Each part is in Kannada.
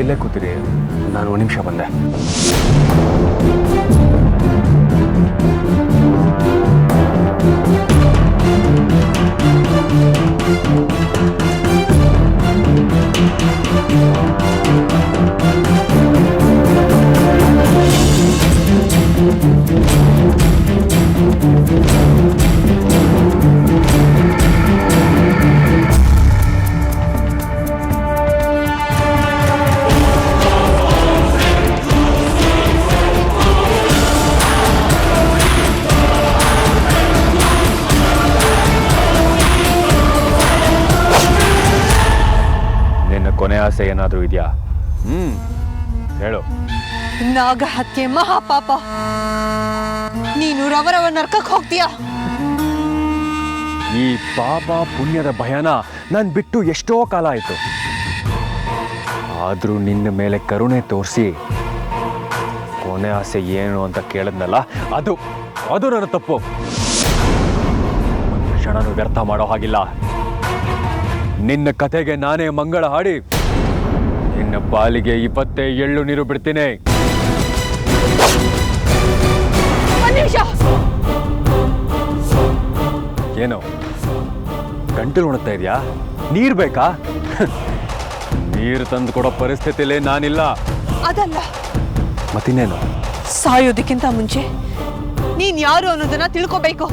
ಇಲ್ಲೇ ಕೂತಿರಿ, ನಾನು 1 ನಿಮಿಷ ಬಂದೆ. ಕೊನೆ ಆಸೆ ಏನಾದರೂ ಇದೆಯಾ? ಹೇಳು. ನಾಗ ಹತ್ಯೆ ಮಹಾಪಾಪ. ನೀನು ರವರವ ನರ್ಕಕ್ಕೆ ಹೋಗ್ತೀಯ. ಈ ಪಾಪ ಪುಣ್ಯದ ಭಯನ ನಾನು ಬಿಟ್ಟು ಎಷ್ಟೋ ಕಾಲ ಆಯಿತು. ಆದರೂ ನಿನ್ನ ಮೇಲೆ ಕರುಣೆ ತೋರಿಸಿ ಕೊನೆ ಆಸೆ ಏನು ಅಂತ ಕೇಳಿದ್ನಲ್ಲ, ಅದು ನನ್ನ ತಪ್ಪು. ಒಂದು ಕ್ಷಣನೂ ವ್ಯರ್ಥ ಮಾಡೋ ಹಾಗಿಲ್ಲ. ನಿನ್ನ ಕಥೆಗೆ ನಾನೇ ಮಂಗಳ ಹಾಡಿ ನಿನ್ನ ಪಾಲಿಗೆ 20 ಎಳ್ಳು ನೀರು ಬಿಡ್ತೀನಿ. ಏನೋ ಗಂಟಲು ಒಣಗ್ತಾ ಇದೆಯಾ? ನೀರು ಬೇಕಾ? ನೀರು ತಂದು ಕೊಡೋ ಪರಿಸ್ಥಿತಿಲೇ ನಾನಿಲ್ಲ. ಅದಲ್ಲ, ಮತ್ತಿನ್ನೇನು? ಸಾಯೋದಕ್ಕಿಂತ ಮುಂಚೆ ನೀನ್ ಯಾರು ಅನ್ನೋದನ್ನ ತಿಳ್ಕೋಬೇಕು.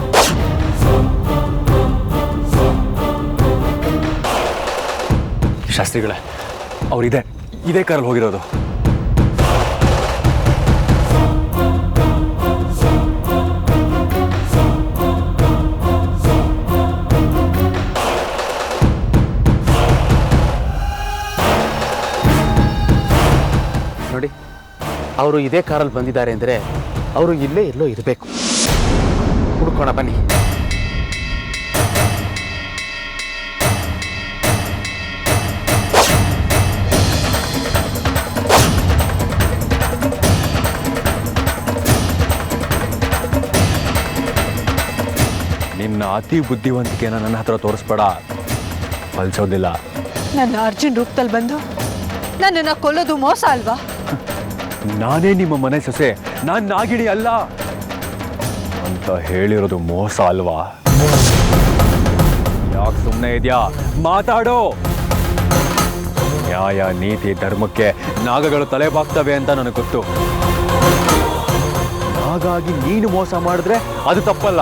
ಶಾಸ್ತ್ರಿಗಳೇ, ಅವರಿದೆ ಇದೇ ಕಾರಲ್ಲಿ ಹೋಗಿರೋದು. ನೋಡಿ, ಅವರು ಇದೇ ಕಾರಲ್ಲಿ ಬಂದಿದ್ದಾರೆ ಅಂದರೆ ಅವರು ಇಲ್ಲೇ ಎಲ್ಲೋ ಇರಬೇಕು. ಹುಡ್ಕೋಣ ಬನ್ನಿ. ನಿನ್ನ ಅತಿ ಬುದ್ಧಿವಂತಿಕೆನ ನನ್ನ ಹತ್ರ ತೋರಿಸ್ಬೇಡ, ಫಲಿಸೋದಿಲ್ಲ. ನನ್ನ ಅರ್ಜುನ್ ರೂಪದಲ್ಲಿ ಬಂದು ನನ್ನನ್ನು ಕೊಲ್ಲೋದು ಮೋಸ ಅಲ್ವಾ? ನಾನೇ ನಿಮ್ಮ ಮನೆ ಸೊಸೆ, ನಾನು ನಾಗಿಣಿ ಅಲ್ಲ ಅಂತ ಹೇಳಿರೋದು ಮೋಸ ಅಲ್ವಾ? ಯಾಕೆ ಸುಮ್ಮನೆ ಇದೆಯಾ? ಮಾತಾಡೋ. ನ್ಯಾಯ, ನೀತಿ, ಧರ್ಮಕ್ಕೆ ನಾಗಗಳು ತಲೆ ಬಾಗ್ತವೆ ಅಂತ ನನಗೆ ಗೊತ್ತು. ಹಾಗಾಗಿ ನೀನು ಮೋಸ ಮಾಡಿದ್ರೆ ಅದು ತಪ್ಪಲ್ಲ.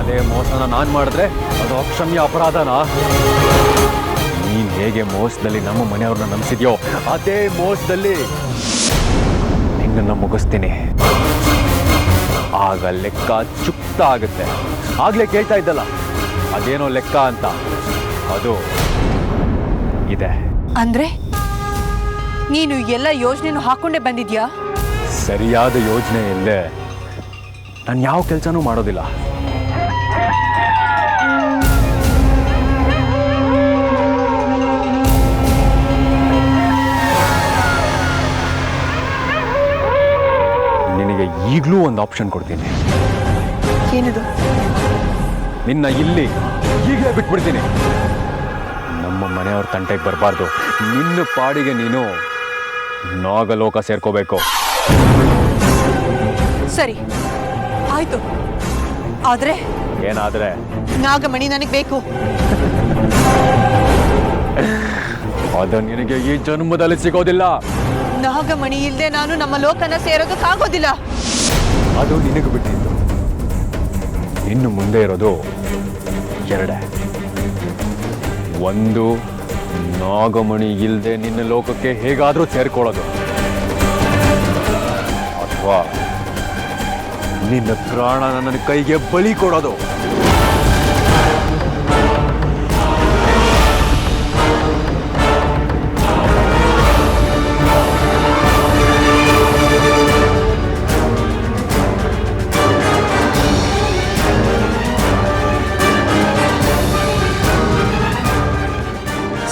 ಅದೇ ಮೋಸನ ನಾನು ಮಾಡಿದ್ರೆ ಅದು ಅಕ್ಷಮ್ಯ ಅಪರಾಧನಾ? ನೀನು ಹೇಗೆ ಮೋಸದಲ್ಲಿ ನಮ್ಮ ಮನೆಯವ್ರನ್ನ ನಂಬಿಸಿದ್ಯೋ ಅದೇ ಮೋಸದಲ್ಲಿ ನಿನ್ನನ್ನು ಮುಗಿಸ್ತೀನಿ. ಆಗ ಲೆಕ್ಕ ಚುಕ್ತ ಆಗುತ್ತೆ. ಆಗ್ಲೇ ಕೇಳ್ತಾ ಇದ್ದಲ್ಲ ಅದೇನೋ ಲೆಕ್ಕ ಅಂತ, ಅದು ಇದೆ. ಅಂದ್ರೆ ನೀನು ಎಲ್ಲ ಯೋಜನೆನೂ ಹಾಕೊಂಡೇ ಬಂದಿದ್ಯಾ? ಸರಿಯಾದ ಯೋಜನೆ ಇಲ್ಲೇ ನಾನು ಯಾವ ಕೆಲಸನೂ ಮಾಡೋದಿಲ್ಲ. ನಿನಗೆ ಈಗಲೂ ಒಂದು ಆಪ್ಷನ್ ಕೊಡ್ತೀನಿ. ಏನದು? ನಿನ್ನ ಇಲ್ಲಿ ಈಗಲೇ ಬಿಟ್ಬಿಡ್ತೀನಿ. ನಮ್ಮ ಮನೆಯವ್ರ ತಂಟೆಗೆ ಬರಬಾರ್ದು. ನಿನ್ನ ಪಾಡಿಗೆ ನೀನು ನಾಗಲೋಕ ಸೇರ್ಕೋಬೇಕು. ಸರಿ, ಆಯ್ತು. ಆದ್ರೆ ಏನಾದ್ರೆ? ನಾಗಮಣಿ ನನಗೆ ಬೇಕು. ಅದು ನಿನಗೆ ಈ ಜನ್ಮದಲ್ಲಿ ಸಿಗೋದಿಲ್ಲ. ನಾಗಮಣಿ ಇಲ್ಲದೆ ನಾನು ನಮ್ಮ ಲೋಕನ ಸೇರೋದಕ್ಕಾಗೋದಿಲ್ಲ. ಅದು ನಿನಗೆ ಬಿಟ್ಟಿದ್ದು. ಇನ್ನು ಮುಂದೆ ಇರೋದು ಎರಡೇ. ಒಂದು, ನಾಗಮಣಿ ಇಲ್ಲದೆ ನಿನ್ನ ಲೋಕಕ್ಕೆ ಹೇಗಾದರೂ ಸೇರ್ಕೊಳ್ಳೋದು, ಅಥವಾ ನಿನ್ನ ಪ್ರಾಣ ನನ್ನ ಕೈಗೆ ಬಲಿ ಕೊಡೋದು.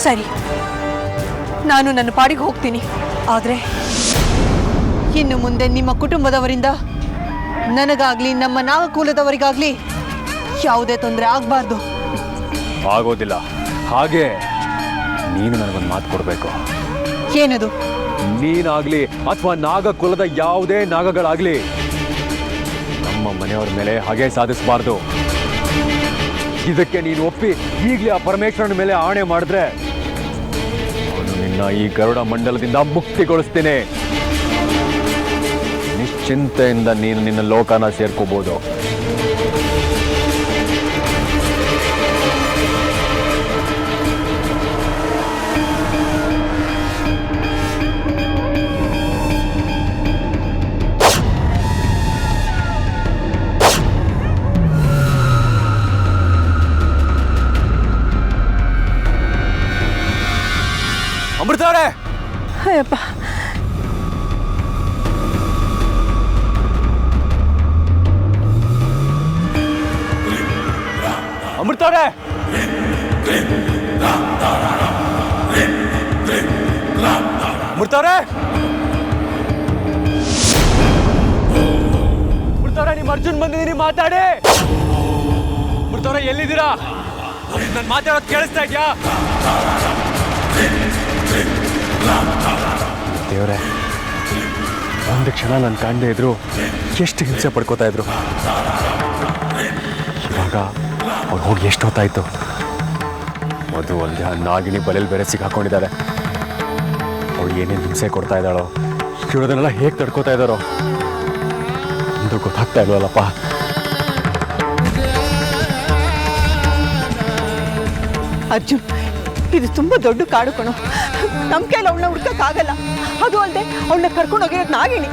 ಸರಿ, ನಾನು ನನ್ನ ಪಾಡಿಗೆ ಹೋಗ್ತೀನಿ. ಆದರೆ ಇನ್ನು ಮುಂದೆ ನಿಮ್ಮ ಕುಟುಂಬದವರಿಂದ ನನಗಾಗ್ಲಿ ನಮ್ಮ ನಾಗಕುಲದವರಿಗಾಗ್ಲಿ ಯಾವುದೇ ತೊಂದರೆ ಆಗಬಾರ್ದು. ಆಗೋದಿಲ್ಲ. ಹಾಗೆ ನೀನು ನನಗೊಂದು ಮಾತು ಕೊಡಬೇಕು. ಏನದು? ನೀನಾಗ್ಲಿ ಅಥವಾ ನಾಗ ಕುಲದ ಯಾವುದೇ ನಾಗಗಳಾಗ್ಲಿ ನಮ್ಮ ಮನೆಯವರ ಮೇಲೆ ಹಾಗೆ ಸಾಧಿಸಬಾರ್ದು. ಇದಕ್ಕೆ ನೀನು ಒಪ್ಪಿ ಈಗಲೇ ಆ ಪರಮೇಶ್ವರನ ಮೇಲೆ ಆಣೆ ಮಾಡಿದ್ರೆ ಅವನು ನಿನ್ನ ಈ ಗರುಡ ಮಂಡಲದಿಂದ ಮುಕ್ತಿಗೊಳಿಸ್ತೇನೆ. ನಿಶ್ಚಿಂತೆಯಿಂದ ನೀನು ನಿನ್ನ ಲೋಕನ ಸೇರ್ಕೋಬಹುದು. ಅಮೃತವರೇ, ಅಯ್ಯಪ್ಪ, ಅಮೃತವರೇ, ಅಮೃತವರೇ, ಅಮೃತವರೇ, ನಿಮ್ಮ ಅರ್ಜುನ್ ಬಂದಿದ್ದೀನಿ, ಮಾತಾಡಿ. ಅಮೃತವರೇ, ಎಲ್ಲಿದ್ದೀರಾ? ನಾನು ಮಾತಾಡೋದು ಕೇಳಿಸ್ತಾ ಇದೆಯಾ? ದೇವರೇ, ಒಂದು ಕ್ಷಣ ನಾನು ಕಾಣದೇ ಇದ್ರು ಎಷ್ಟು ಹಿಂಸೆ ಪಡ್ಕೋತಾ ಇದ್ರು. ಇವಾಗ ಅವ್ರು ಹೋಗಿ ಎಷ್ಟು ಹೊತ್ತಾಯ್ತು? ಮಧು ಒಂದೇ ನಾಗಿನಿ ಬಲೆಯಲ್ಲಿ ಬೇರೆ ಸಿಕ್ಕಾಕೊಂಡಿದ್ದಾರೆ. ಅವ್ಳು ಏನೇನು ಹಿಂಸೆ ಕೊಡ್ತಾ ಇದ್ದಾಳೋ, ಇರೋದನ್ನೆಲ್ಲ ಹೇಗೆ ತಡ್ಕೋತಾ ಇದ್ದಾರೋ ಒಂದು ಗೊತ್ತಾಗ್ತಾ ಇಲ್ವಲ್ಲಪ್ಪ. ಅರ್ಜುನ್, ಇದು ತುಂಬಾ ದೊಡ್ಡ ಕಾಡು ಕಣೋ. ನಮ್ ಕೈಲಿ ಅವಳನ್ನ ಹುಡ್ಕಕ್ಕಾಗಲ್ಲ. ಅದು ಅಲ್ಲದೆ ಅವಳನ್ನ ಕರ್ಕೊಂಡು ಹೋಗಿರೋದು ನಾಗಿನಿ.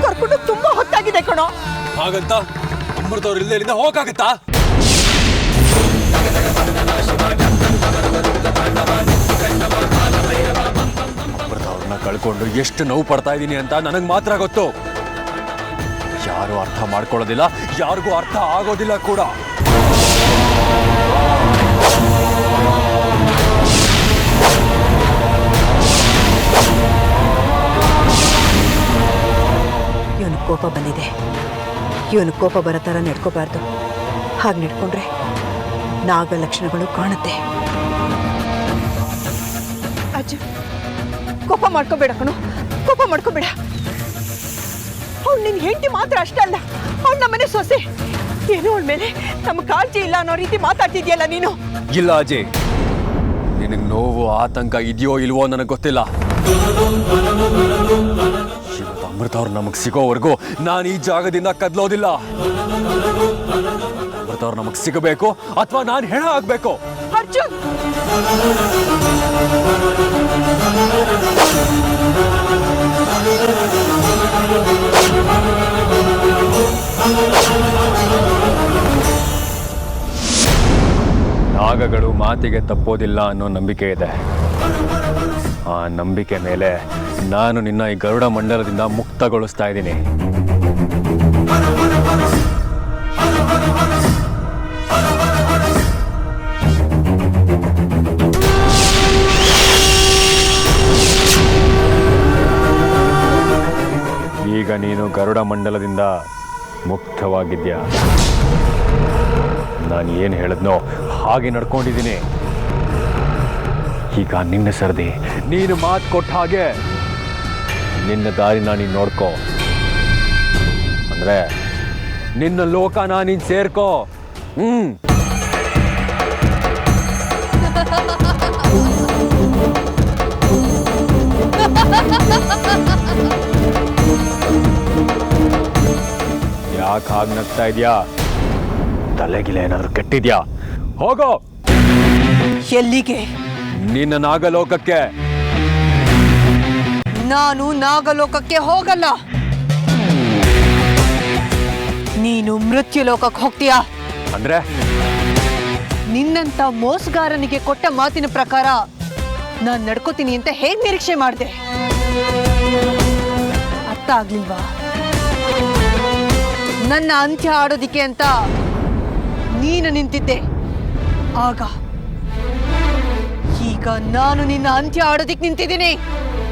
ಕರ್ಕೊಂಡು ತುಂಬಾ ಹೊತ್ತಾಗಿದೆ ಕಣೋ. ಹಾಗಂತ ಅಮೃತವ್ರು ಇಲ್ಲಿಂದ ಹೋಗಕ್ಕಾಗತ್ತಾ? ಅಮೃತವ್ರನ್ನ ಕಳ್ಕೊಂಡು ಎಷ್ಟು ನೋವು ಪಡ್ತಾ ಇದ್ದೀನಿ ಅಂತ ನನಗೆ ಮಾತ್ರ ಗೊತ್ತು. ಯಾರು ಅರ್ಥ ಮಾಡ್ಕೊಳ್ಳೋದಿಲ್ಲ, ಯಾರಿಗೂ ಅರ್ಥ ಆಗೋದಿಲ್ಲ ಕೂಡ. ಇವನು ಕೋಪ ಬಂದಿದೆ. ಇವನು ಕೋಪ ಬರೋ ಥರ ನಡ್ಕೋಬಾರ್ದು. ಹಾಗೆ ನಡ್ಕೊಂಡ್ರೆ ನಾಗ ಲಕ್ಷಣಗಳು ಕಾಣುತ್ತೆ. ಅಜ್ಜ, ಕೋಪ ಮಾಡ್ಕೋಬೇಡ ಕಣೋ, ಕೋಪ ಮಾಡ್ಕೋಬೇಡ. ಅವ್ಳು ನಿನ್ ಹೆಂಡತಿ ಮಾತ್ರ ಅಷ್ಟಲ್ಲ, ಅವ್ಳು ನಮ್ಮನೆ ಸೊಸೆ. ಏನೋ ಅವಳ ಮೇಲೆ ನಮ್ಮ ಕಾಳಜಿ ಇಲ್ಲ ಅನ್ನೋ ರೀತಿ ಮಾತಾಡ್ತಿದ್ಯಲ್ಲ ನೀನು. ಇಲ್ಲ ಅಜಯ್, ನಿನಗೆ ನೋವು ಆತಂಕ ಇದೆಯೋ ಇಲ್ವೋ ನನಗೆ ಗೊತ್ತಿಲ್ಲ. ಇವತ್ತು ಅಮೃತವ್ರು ನಮಗೆ ಸಿಗೋವರೆಗೂ ನಾನು ಈ ಜಾಗದಿಂದ ಕದ್ಲೋದಿಲ್ಲ. ಅಮೃತವ್ರು ನಮಗೆ ಸಿಗಬೇಕು ಅಥವಾ ನಾನು ಹೆಣ ಆಗ್ಬೇಕು. ಅರ್ಜುನ್, ನಾಗಗಳು ಮಾತಿಗೆ ತಪ್ಪೋದಿಲ್ಲ ಅನ್ನೋ ನಂಬಿಕೆ ಇದೆ. ಆ ನಂಬಿಕೆ ಮೇಲೆ ನಾನು ನಿನ್ನ ಈ ಗರುಡ ಮಂಡಲದಿಂದ ಮುಕ್ತಗೊಳಿಸ್ತಾ ಇದ್ದೀನಿ. ಈಗ ನೀನು ಗರುಡ ಮಂಡಲದಿಂದ ಮುಕ್ತವಾಗಿದ್ಯಾ. ನಾನು ಏನು ಹೇಳಿದ್ನೋ ಹಾಗೆ ನಡ್ಕೊಂಡಿದ್ದೀನಿ. ಈಗ ನಿನ್ನ ಸರದಿ, ನೀನು ಮಾತು ಕೊಟ್ಟ ಹಾಗೆ ನಿನ್ನ ದಾರಿನ ನೀನು ನೋಡ್ಕೋ. ಅಂದ್ರೆ ನಿನ್ನ ಲೋಕನ ನೀನು ಸೇರ್ಕೋ. ಯಾಕೆ ಹಾಗೆ ನಗ್ತಾ ಇದೆಯಾ? ತಲೆಗಿಲೆ ಏನಾದ್ರು ಕೆಟ್ಟಿದ್ಯಾ? ಹೋಗೋ. ಎಲ್ಲಿಗೆ? ನಿನ್ನ ನಾಗಲೋಕಕ್ಕೆ. ನಾನು ನಾಗಲೋಕಕ್ಕೆ ಹೋಗಲ್ಲ. ನೀನು ಮೃತ್ಯು ಲೋಕಕ್ಕೆ ಹೋಗ್ತೀಯಾ? ಅಂದ್ರೆ ನಿನ್ನಂತ ಮೋಸಗಾರನಿಗೆ ಕೊಟ್ಟ ಮಾತಿನ ಪ್ರಕಾರ ನಾನು ನಡ್ಕೋತೀನಿ ಅಂತ ಹೇಗ್ ನಿರೀಕ್ಷೆ ಮಾಡಿದೆ? ಅರ್ಥ ಆಗ್ಲಿಲ್ವಾ? ನನ್ನ ಅಂತ್ಯ ಆಡೋದಿಕ್ಕೆ ಅಂತ ನೀನು ನಿಂತಿದ್ದೆ ಆಗ. ಈಗ ನಾನು ನಿನ್ನ ಅಂತ್ಯ ಆಡೋದಿಕ್ಕೆ ನಿಂತಿದ್ದೀನಿ.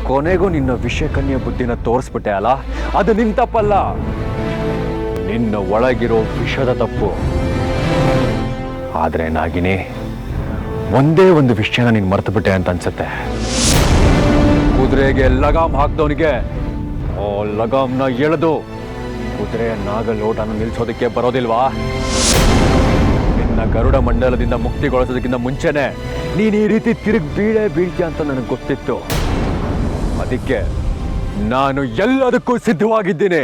ಕೊನೆಗೂ ನಿನ್ನ ವಿಷಕನ್ಯ ಬುದ್ಧಿನ ತೋರಿಸ್ಬಿಟ್ಟೆ ಅಲ್ಲ, ಅದು ನಿನ್ ತಪ್ಪಲ್ಲ, ನಿನ್ನ ಒಳಗಿರೋ ವಿಷದ ತಪ್ಪು. ಆದ್ರೆ ನಾಗಿನಿ, ಒಂದೇ ಒಂದು ವಿಷಯನ ನೀನು ಮರೆತು ಬಿಟ್ಟೆ ಅಂತ ಅನ್ಸುತ್ತೆ. ಕುದುರೆಗೆ ಲಗಾಮ್ ಹಾಕ್ದವನಿಗೆ ಆ ಲಗಾಮ್ನ ಎಳೆದು ಕುದುರೆಯ ನಾಗಲೋಟನ ನಿಲ್ಸೋದಕ್ಕೆ ಬರೋದಿಲ್ವಾ? ನಿನ್ನ ಗರುಡ ಮಂಡಲದಿಂದ ಮುಕ್ತಿಗೊಳಿಸೋದಕ್ಕಿಂತ ಮುಂಚೆನೆ ನೀನು ಈ ರೀತಿ ಬೀಳ್ತೀಯ ಅಂತ ನನಗೆ ಗೊತ್ತಿತ್ತು. ಅದಕ್ಕೆ ನಾನು ಎಲ್ಲದಕ್ಕೂ ಸಿದ್ಧವಾಗಿದ್ದೀನಿ.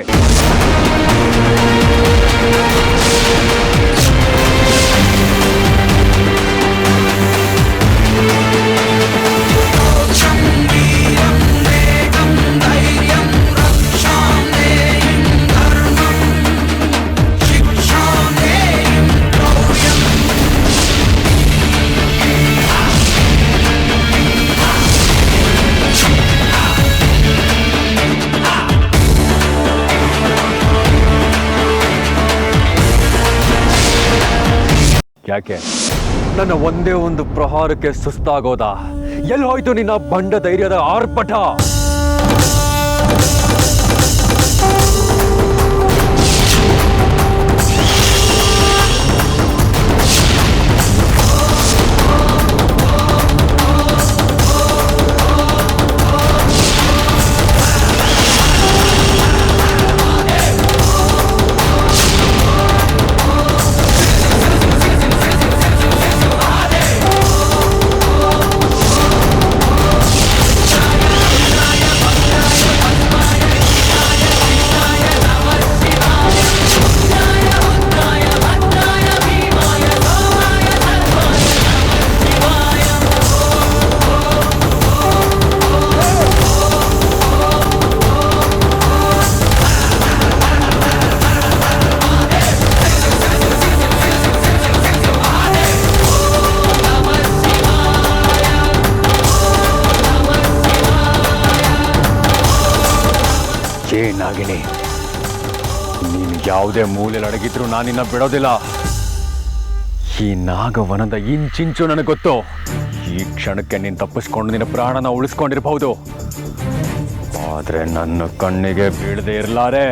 ಯಾಕೆ ನನ್ನ ಒಂದೇ ಒಂದು ಪ್ರಹಾರಕ್ಕೆ ಸುಸ್ತಾಗೋದಾ? ಎಲ್ಲಿ ಹೋಯ್ತು ನಿನ್ನ ಬಂಡ ಧೈರ್ಯದ ಆರ್ಭಟ? ನಾಗಿನಿ, ನೀನು ಯಾವುದೇ ಮೂಲೆಯಲ್ಲಿ ಅಡಗಿದ್ರು ನಾನಿನ್ನ ಬಿಡೋದಿಲ್ಲ. ಈ ನಾಗವನದ ಇಂಚಿಂಚು ನನಗೆ ಗೊತ್ತು. ಈ ಕ್ಷಣಕ್ಕೆ ನೀನು ತಪ್ಪಿಸ್ಕೊಂಡು ನಿನ್ನ ಪ್ರಾಣನ ಉಳಿಸ್ಕೊಂಡಿರಬಹುದು, ಆದ್ರೆ ನನ್ನ ಕಣ್ಣಿಗೆ ಬೀಳದೆ ಇರಲಾರೆ.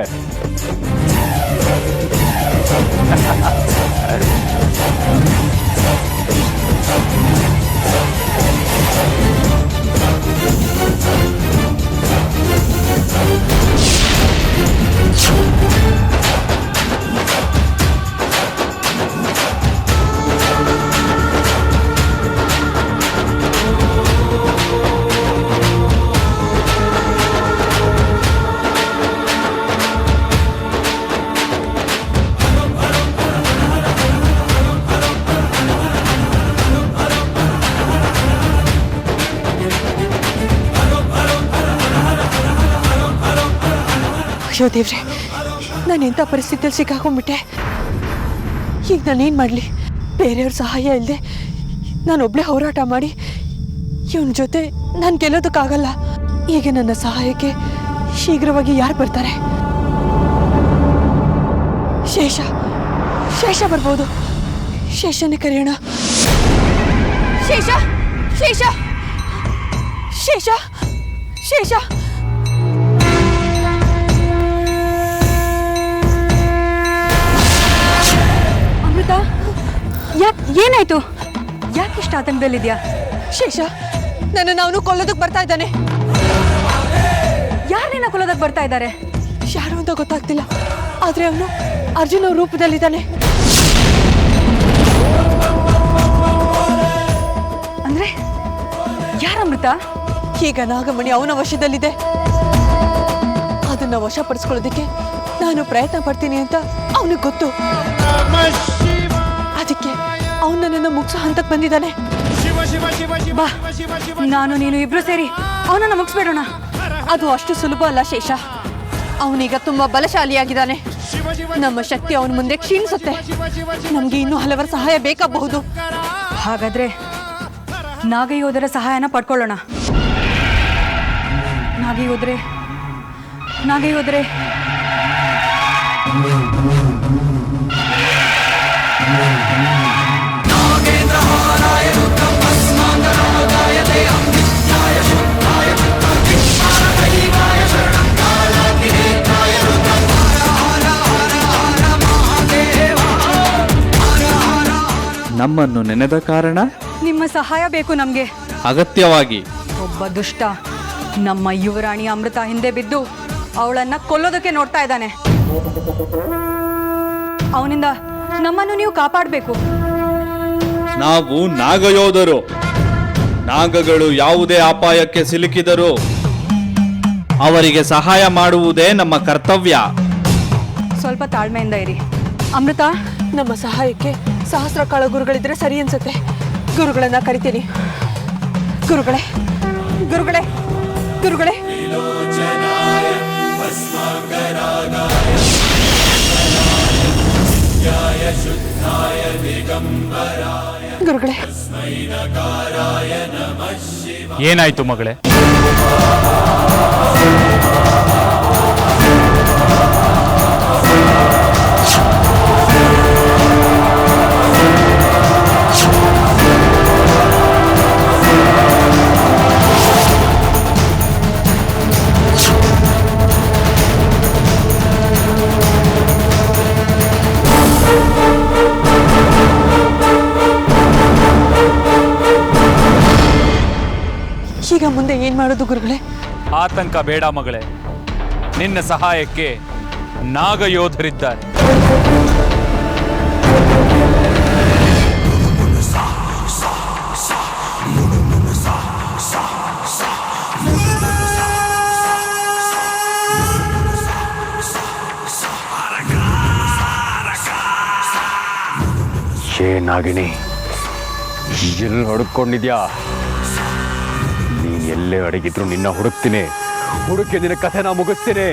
ಅಯ್ಯೋ ದೇವ್ರೆ, ನಾನು ಎಂಥ ಪರಿಸ್ಥಿತಿಯಲ್ಲಿ ಸಿಕ್ಕಾಕೊಂಡ್ಬಿಟ್ಟೆ. ಈಗ ನಾನೇನು ಮಾಡಲಿ? ಬೇರೆಯವ್ರ ಸಹಾಯ ಇಲ್ಲದೆ ನಾನೊಬ್ಬಳೇ ಹೋರಾಟ ಮಾಡಿ ಇವನ ಜೊತೆ ನಾನು ಗೆಲ್ಲೋದಕ್ಕಾಗಲ್ಲ. ಈಗ ನನ್ನ ಸಹಾಯಕ್ಕೆ ಶೀಘ್ರವಾಗಿ ಯಾರು ಬರ್ತಾರೆ? ಶೇಷ ಬರ್ಬೋದು. ಶೇಷನೇ ಕರೆಯೋಣ. ಶೇಷ ಶೇಷ ಶೇಷ ಶೇಷ ಏನಾಯ್ತು? ಯಾಕೆ ಇಷ್ಟ ಆತಂಕದಲ್ಲಿದ್ಯಾ? ಶೇಷ ನನ್ನನ್ನು ಅವನು ಕೊಲ್ಲೋದಕ್ಕೆ ಬರ್ತಾ ಇದ್ದಾನೆ. ಯಾರನ್ನ ಕೊಲ್ಲೋದಕ್ಕೆ ಬರ್ತಾ ಇದ್ದಾರೆ? ಯಾರು ಅಂತ ಗೊತ್ತಾಗ್ತಿಲ್ಲ, ಆದ್ರೆ ಅವನು ಅರ್ಜುನ ರೂಪದಲ್ಲಿದ್ದಾನೆ. ಅಂದ್ರೆ ಯಾರಮೃತ? ಈಗ ನಾಗಮಣಿ ಅವನ ವಶದಲ್ಲಿದೆ. ಅದನ್ನ ವಶಪಡಿಸ್ಕೊಳ್ಳೋದಕ್ಕೆ ನಾನು ಪ್ರಯತ್ನ ಪಡ್ತೀನಿ ಅಂತ ಅವನಿಗೆ ಗೊತ್ತು. ಅದಕ್ಕೆ ಅವನು ನನ್ನನ್ನು ಮುಗಿಸೋ ಹಂತಕ್ಕೆ ಬಂದಿದ್ದಾನೆ. ಬಾ, ನಾನು ನೀನು ಇಬ್ರು ಸೇರಿ ಅವನನ್ನು ಮುಗಿಸ್ಬೇಡೋಣ. ಅದು ಅಷ್ಟು ಸುಲಭ ಅಲ್ಲ ಶೇಷ. ಅವನೀಗ ತುಂಬಾ ಬಲಶಾಲಿಯಾಗಿದ್ದಾನೆ. ನಮ್ಮ ಶಕ್ತಿ ಅವನ ಮುಂದೆ ಕ್ಷೀಣಿಸುತ್ತೆ. ನಮ್ಗೆ ಇನ್ನೂ ಹಲವರ ಸಹಾಯ ಬೇಕಾಗಬಹುದು. ಹಾಗಾದ್ರೆ ನಾಗಯೋಧರ ಸಹಾಯನ ಪಡ್ಕೊಳ್ಳೋಣ. ನಾಗಯೋಧರೆ ನಮ್ಮನ್ನು ನೆನೆದ ಕಾರಣ ನಿಮ್ಮ ಸಹಾಯ ಬೇಕು ನಮಗೆ. ಅಗತ್ಯವಾಗಿ ಒಬ್ಬ ದುಷ್ಟ ನಮ್ಮ ಯುವರಾಣಿ ಅಮೃತ ಹಿಂದೆ ಬಿದ್ದು ಅವಳನ್ನ ಕೊಲ್ಲೋದಕ್ಕೆ ನೋಡ್ತಾ ಇದ್ದಾನೆ. ಅವನಿಂದ ನಮ್ಮನ್ನು ನೀವು ಕಾಪಾಡಬೇಕು. ನಾವು ನಾಗಯೋಧರು. ನಾಗಗಳು ಯಾವುದೇ ಅಪಾಯಕ್ಕೆ ಸಿಲುಕಿದರೂ ಅವರಿಗೆ ಸಹಾಯ ಮಾಡುವುದೇ ನಮ್ಮ ಕರ್ತವ್ಯ. ಸ್ವಲ್ಪ ತಾಳ್ಮೆಯಿಂದ ಇರಿ. ಅಮೃತ, ನಮ್ಮ ಸಹಾಯಕ್ಕೆ ಸಹಸ್ರಕಾಳ ಗುರುಗಳಿದ್ರೆ ಸರಿ ಅನ್ಸುತ್ತೆ. ಗುರುಗಳನ್ನ ಕರಿತೀನಿ. ಗುರುಗಳೇ ಗುರುಗಳೇ ಗುರುಗಳೇ ಗುರುಗಳೇ, ಏನಾಯ್ತು ಮಗಳೇ? ಈಗ ಮುಂದೆ ಏನ್ ಮಾಡೋದು ಗುರುಗಳೇ? ಆತಂಕ ಬೇಡ ಮಗಳೇ, ನಿನ್ನ ಸಹಾಯಕ್ಕೆ ನಾಗಯೋಧರಿದ್ದಾರೆ. ನಾಗಿಣಿ, ಎಲ್ಲಿ ಹುಡುಕೊಂಡಿದ್ಯಾ? ನೀನ್ ಎಲ್ಲೇ ಅಡಗಿದ್ರು ನಿನ್ನ ಹುಡುಕ್ತೀನಿ. ಹುಡುಕಿ ನಿನ್ನ ಕಥೆನ ಮುಗಿಸ್ತೀನಿ.